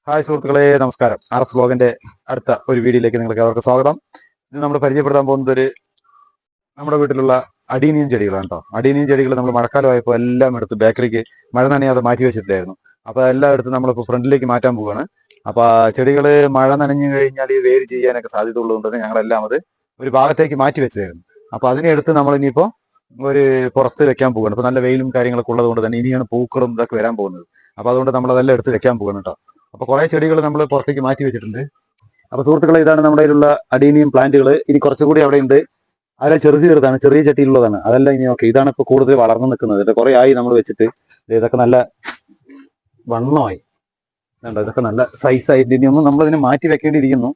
Hi സുഹൃത്തുക്കളെ, നമസ്കാരം. RS ബ്ലോഗിന്റെ അടുത്ത ഒരു വീഡിയോയിലേക്ക് നിങ്ങൾക്ക് അവർക്ക് സ്വാഗതം. ഇത് നമ്മൾ പരിചയപ്പെടുത്താൻ പോകുന്നത് നമ്മുടെ വീട്ടിലുള്ള അടീനിയം ചെടികളാണ് കേട്ടോ. അടീനിയം ചെടികൾ നമ്മൾ മഴക്കാലമായപ്പോൾ എല്ലാം എടുത്ത് ബേക്കറിക്ക് മഴ നനയാതെ മാറ്റി വെച്ചിട്ടായിരുന്നു. അപ്പോൾ എല്ലാം എടുത്ത് നമ്മളിപ്പോൾ ഫ്രണ്ടിലേക്ക് മാറ്റാൻ പോവുകയാണ്. അപ്പോൾ ചെടികൾ മഴ നനഞ്ഞു കഴിഞ്ഞാൽ ഈ വേര് ചെയ്യാനൊക്കെ സാധ്യത ഉള്ളതുകൊണ്ട് ഞങ്ങളെല്ലാം അത് ഒരു ഭാഗത്തേക്ക് മാറ്റി വെച്ചായിരുന്നു. അപ്പോൾ അതിനെ എടുത്ത് നമ്മൾ ഇനിയിപ്പോൾ ഒരു പുറത്ത് വെക്കാൻ പോവുകയാണ്. ഇപ്പോൾ നല്ല വെയിലും കാര്യങ്ങളൊക്കെ ഉള്ളത് കൊണ്ട് തന്നെ ഇനിയാണ് പൂക്കളും ഇതൊക്കെ വരാൻ പോകുന്നത്. അപ്പോൾ അതുകൊണ്ട് നമ്മളതെല്ലാം എടുത്ത് വെക്കാൻ പോവുകയാണ് കേട്ടോ. അപ്പൊ കുറെ ചെടികൾ നമ്മൾ പുറത്തേക്ക് മാറ്റി വെച്ചിട്ടുണ്ട്. അപ്പൊ സുഹൃത്തുക്കളെ, ഇതാണ് നമ്മുടെ കയ്യിലുള്ള അഡീനിയം പ്ലാന്റുകൾ. ഇനി കുറച്ചുകൂടി അവിടെ ഉണ്ട്. അതെല്ലാം ചെറുതാണ്, ചെറിയ ചട്ടിയിലുള്ളതാണ്. അതെല്ലാം ഇനി ഓക്കെ. ഇതാണ് ഇപ്പൊ കൂടുതൽ വളർന്നു നിൽക്കുന്നത്. ഇത് കുറെ ആയി നമ്മൾ വെച്ചിട്ട്. ഇതൊക്കെ നല്ല വണ്ണമായി, ഇതൊക്കെ നല്ല സൈസായിട്ട് ഇനി ഒന്നും നമ്മളിതിനെ മാറ്റി വെക്കേണ്ടിയിരിക്കുന്നു.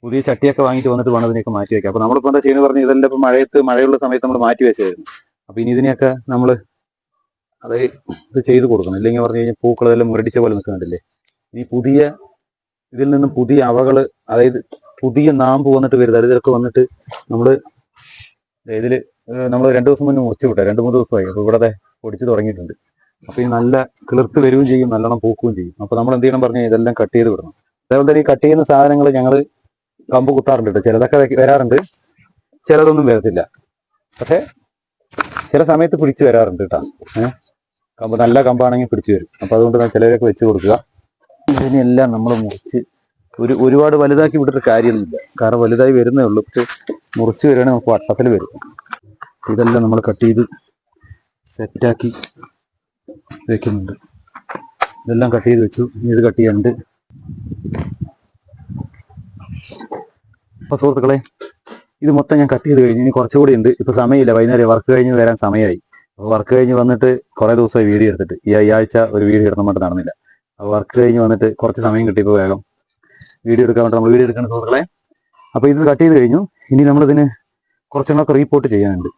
പുതിയ ചട്ടിയൊക്കെ വാങ്ങിയിട്ട് വന്നിട്ട് വേണം ഇതിനെയൊക്കെ മാറ്റി വെക്കാം. അപ്പൊ നമ്മളിപ്പോ എന്താ ചെയ്യുന്നത് പറഞ്ഞാൽ ഇതെല്ലാം ഇപ്പൊ മഴയുള്ള സമയത്ത് നമ്മൾ മാറ്റി വെച്ചായിരുന്നു. അപ്പൊ ഇനി ഇതിനെയൊക്കെ നമ്മൾ അത് ഇത് ചെയ്ത് കൊടുക്കണം. ഇല്ലെങ്കിൽ പറഞ്ഞു കഴിഞ്ഞാൽ പൂക്കളെല്ലാം മുരടിച്ച പോലെ നിൽക്കുന്നുണ്ടല്ലേ. ഈ ഇതിൽ നിന്നും പുതിയ അവകള്, അതായത് പുതിയ നാമ്പ് വന്നിട്ട് വരുന്നത്. ഇതൊക്കെ വന്നിട്ട് നമ്മൾ 2 ദിവസം മുന്നേ മുറിച്ചു വിട്ടെ, 2-3 ദിവസമായി. അപ്പൊ ഇവിടെ പൊടിച്ചു തുടങ്ങിയിട്ടുണ്ട്. അപ്പൊ ഈ നല്ല കിളിർത്ത് വരികയും ചെയ്യും, നല്ലോണം പൂക്കുകയും ചെയ്യും. അപ്പൊ നമ്മൾ എന്ത് ചെയ്യണം പറഞ്ഞാൽ ഇതെല്ലാം കട്ട് ചെയ്ത് വിടണം. അതേപോലെ തന്നെ ഈ കട്ട് ചെയ്യുന്ന സാധനങ്ങൾ ഞങ്ങൾ കമ്പ് കുത്താറുണ്ട് കേട്ടോ. ചിലതൊക്കെ വരാറുണ്ട്, ചിലതൊന്നും വരത്തില്ല. പക്ഷെ ചില സമയത്ത് പിടിച്ചു വരാറുണ്ട് കേട്ടോ. കമ്പ് നല്ല കമ്പാണെങ്കിൽ പിടിച്ചു വരും. അപ്പൊ അതുകൊണ്ട് ചിലരൊക്കെ വെച്ച് കൊടുക്കുക. ഇതിനെല്ലാം നമ്മൾ മുറിച്ച് ഒരുപാട് വലുതാക്കി വിട്ടിട്ട് കാര്യമൊന്നുമില്ല. കാരണം വലുതായി വരുന്നേ ഉള്ളൂ. പക്ഷെ മുറിച്ച് വരികയാണെങ്കിൽ നമുക്ക് വട്ടത്തിൽ വരും. ഇതെല്ലാം നമ്മൾ കട്ട് ചെയ്ത് സെറ്റാക്കി വെക്കുന്നുണ്ട്. ഇതെല്ലാം കട്ട് ചെയ്ത് വെച്ചു. ഇനി ഇത് കട്ട് ചെയ്യാനുണ്ട്. അപ്പൊ സുഹൃത്തുക്കളെ, ഇത് മൊത്തം ഞാൻ കട്ട് ചെയ്ത് കഴിഞ്ഞു. ഇനി കുറച്ചുകൂടി ഉണ്ട്. ഇപ്പൊ സമയമില്ല, വൈകുന്നേരം വർക്ക് കഴിഞ്ഞ് വരാൻ സമയമായി. അപ്പോൾ വർക്ക് കഴിഞ്ഞ് വന്നിട്ട് കുറെ ദിവസമായി വീഡിയോ എടുത്തിട്ട്. ഈ ആഴ്ച ഒരു വീഡിയോ എടുക്കാൻ വേണ്ടി നടന്നില്ല. അപ്പോൾ വർക്ക് കഴിഞ്ഞ് വന്നിട്ട് കുറച്ച് സമയം കിട്ടിയപ്പോൾ വേഗം വീഡിയോ എടുക്കാൻ വേണ്ടി നമ്മൾ വീഡിയോ എടുക്കുന്ന സുഹൃത്തുക്കളെ. അപ്പോൾ ഇത് കട്ട് ചെയ്ത് കഴിഞ്ഞു. ഇനി നമ്മളിതിന് കുറച്ചെണ്ണമൊക്കെ റീപോർട്ട് ചെയ്യാനുണ്ട്.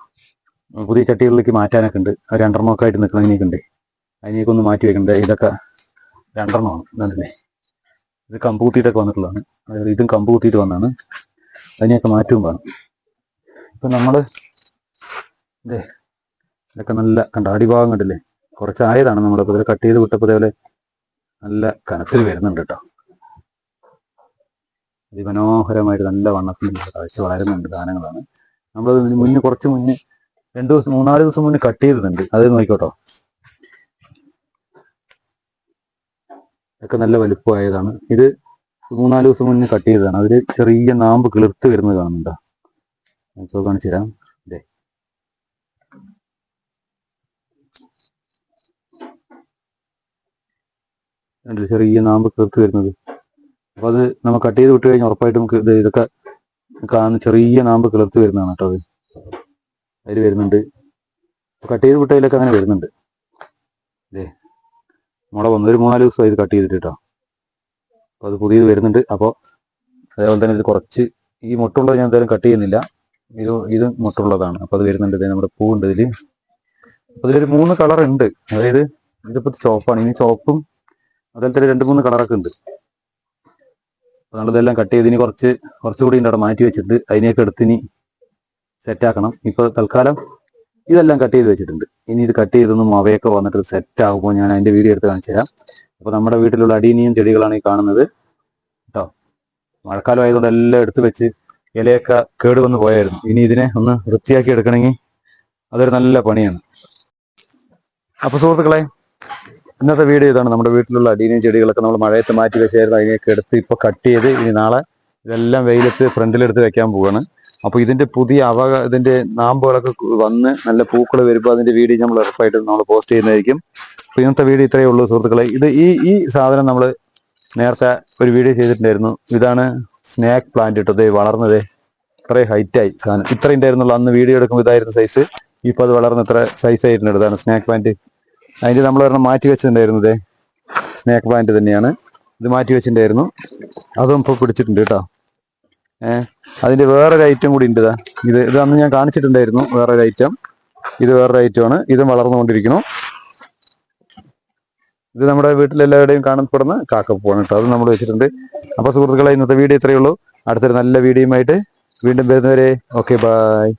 പുതിയ ചട്ടികളിലേക്ക് മാറ്റാനൊക്കെ ഉണ്ട്. 2 എണ്ണമൊക്കെ ആയിട്ട് നിൽക്കുന്നതിനൊക്കെ ഉണ്ട്. അതിനേക്ക് ഒന്ന് മാറ്റി വെക്കണ്ടേ. ഇതൊക്കെ 2 എണ്ണമാണ്. ഇതല്ലേ, ഇത് കമ്പ് കുത്തിയിട്ടൊക്കെ വന്നിട്ടുള്ളതാണ്. അതായത് ഇതും കമ്പ് കുത്തിയിട്ട് വന്നാണ്. അതിനെയൊക്കെ മാറ്റവും വേണം. ഇപ്പം നമ്മൾ ഇതൊക്കെ നല്ല അടിഭാഗം കണ്ടില്ലേ, കുറച്ചായതാണ്. നമ്മളിപ്പോൾ ഇതിൽ കട്ട് ചെയ്ത് വിട്ടപ്പോൾ ഇതേപോലെ നല്ല കനത്തിൽ വരുന്നുണ്ട് കേട്ടോ. അതിമനോഹരമായിട്ട് നല്ല വണ്ണത്തിൽ കാഴ്ച വളരുന്നുണ്ട് സാധനങ്ങളാണ്. നമ്മൾ കുറച്ച് മുന്നേ 3-4 ദിവസം മുന്നേ കട്ട് ചെയ്തിട്ടുണ്ട്. അത് നോക്കിക്കോട്ടോ. ഇതൊക്കെ നല്ല വലുപ്പമായതാണ്. ഇത് 3-4 ദിവസം മുന്നേ കട്ട് ചെയ്തതാണ്. അതിൽ ചെറിയ നാമ്പ് കിളിർത്ത് വരുന്നത് കാണുന്നുണ്ടോ? നമുക്ക് കാണിച്ചു തരാം. ചെറിയ നാമ്പ് കിളിർത്ത് വരുന്നത്. അപ്പൊ അത് നമ്മൾ കട്ട് ചെയ്ത് വിട്ട് കഴിഞ്ഞാൽ ഉറപ്പായിട്ടും നമുക്ക് ഇതൊക്കെ കാണുന്ന ചെറിയ നാമ്പ് കിളിർത്ത് വരുന്നതാണ് കേട്ടോ. അതിൽ വരുന്നുണ്ട്. കട്ട് ചെയ്ത് വിട്ടതിലൊക്കെ അങ്ങനെ വരുന്നുണ്ട്. മുള വന്നു. ഒരു 3-4 ദിവസമായി ഇത് കട്ട് ചെയ്തിട്ട് കേട്ടോ. അപ്പൊ അത് പുതിയത് വരുന്നുണ്ട്. അപ്പോൾ അതേപോലെ തന്നെ ഇത് കുറച്ച് ഈ മുട്ടുള്ളത് ഞാൻ എന്തായാലും കട്ട് ചെയ്യുന്നില്ല. ഇത് മുട്ടുള്ളതാണ്. അപ്പൊ അത് വരുന്നുണ്ട്. നമ്മുടെ പൂവുണ്ട് ഇതിൽ. അപ്പൊ ഇതിലൊരു 3 കളർ ഉണ്ട്. അതായത് ഇതിപ്പോ ചോപ്പാണ്. ഇനി ചോപ്പും അതിലത്തെ 2-3 കളറൊക്കെ ഉണ്ട്. നമ്മളിതെല്ലാം കട്ട് ചെയ്ത് ഇനി കുറച്ചുകൂടി ഉണ്ട് അവിടെ മാറ്റി വെച്ചിട്ട്. അതിനെയൊക്കെ എടുത്തിനി സെറ്റാക്കണം. ഇപ്പൊ തൽക്കാലം ഇതെല്ലാം കട്ട് ചെയ്ത് വെച്ചിട്ടുണ്ട്. ഇനി ഇത് കട്ട് ചെയ്തൊന്നും അവയൊക്കെ വന്നിട്ട് സെറ്റ് ആകുമ്പോൾ ഞാൻ അതിന്റെ വീഡിയോ എടുത്ത് കാണിച്ചു തരാം. അപ്പൊ നമ്മുടെ വീട്ടിലുള്ള അടീനിയം ചെടികളാണ് ഈ കാണുന്നത് കേട്ടോ. മഴക്കാലം ആയതുകൊണ്ട് എല്ലാം എടുത്തു വെച്ച് ഇലയൊക്കെ കേടുവന്ന് പോയായിരുന്നു. ഇനി ഇതിനെ ഒന്ന് വൃത്തിയാക്കി എടുക്കണമെങ്കിൽ അതൊരു നല്ല പണിയാണ്. അപ്പൊ സുഹൃത്തുക്കളെ, ഇന്നത്തെ വീഡിയോ ഇതാണ്. നമ്മുടെ വീട്ടിലുള്ള അടീനിയം ചെടികളൊക്കെ നമ്മൾ മഴയത്ത് മാറ്റി വെച്ചായിരുന്നു. അതിനെയൊക്കെ എടുത്ത് ഇപ്പൊ കട്ട് ചെയ്ത് ഇനി നാളെ ഇതെല്ലാം വെയിലത്ത് ഫ്രണ്ടിലെടുത്ത് വെക്കാൻ പോവാണ്. അപ്പൊ ഇതിന്റെ പുതിയ ഇതിന്റെ നാമ്പുകളൊക്കെ വന്ന് നല്ല പൂക്കൾ വരുമ്പോൾ അതിന്റെ വീഡിയോ നമ്മൾ ഉറപ്പായിട്ട് നമ്മൾ പോസ്റ്റ് ചെയ്യുന്നതായിരിക്കും. അപ്പൊ ഇന്നത്തെ വീഡിയോ ഇത്രയേ ഉള്ളൂ സുഹൃത്തുക്കളെ. ഈ സാധനം നമ്മൾ നേരത്തെ ഒരു വീഡിയോ ചെയ്തിട്ടുണ്ടായിരുന്നു. ഇതാണ് സ്നേക്ക് പ്ലാന്റ് ഇട്ടത്. വളർന്നത് ഇത്രയും ഹൈറ്റായി സാധനം. ഇത്ര ഉണ്ടായിരുന്നുള്ളൂ അന്ന് വീഡിയോ എടുക്കുമ്പോൾ. ഇതായിരുന്നു സൈസ്. ഇപ്പൊ അത് വളർന്ന് ഇത്ര സൈസ് ആയിട്ടുണ്ട്. ഇതാണ് സ്നേക്ക് പ്ലാന്റ്. അതിന്റെ നമ്മൾ ഒരെണ്ണം മാറ്റി വെച്ചിട്ടുണ്ടായിരുന്നത് സ്നേക്ക് പ്ലാന്റ് തന്നെയാണ്. ഇത് മാറ്റി വെച്ചിട്ടുണ്ടായിരുന്നു. അതും ഇപ്പോൾ പിടിച്ചിട്ടുണ്ട് കേട്ടോ. അതിന്റെ വേറൊരു ഐറ്റം കൂടി ഉണ്ട്. ഇത് അന്ന് ഞാൻ കാണിച്ചിട്ടുണ്ടായിരുന്നു. വേറൊരു ഐറ്റം. ഇത് വേറൊരു ഐറ്റമാണ്. ഇതും വളർന്നുകൊണ്ടിരിക്കുന്നു. ഇത് നമ്മുടെ വീട്ടിലെല്ലാവരുടെയും കാണപ്പെടുന്ന കാക്കപ്പൂവാണ് കേട്ടോ. അത് നമ്മൾ വെച്ചിട്ടുണ്ട്. അപ്പൊ സുഹൃത്തുക്കളെ, ഇന്നത്തെ വീഡിയോ ഇത്രയേ ഉള്ളൂ. അടുത്തൊരു നല്ല വീഡിയോയുമായിട്ട് വീണ്ടും വരുന്നവരെ ഓക്കെ, ബൈ.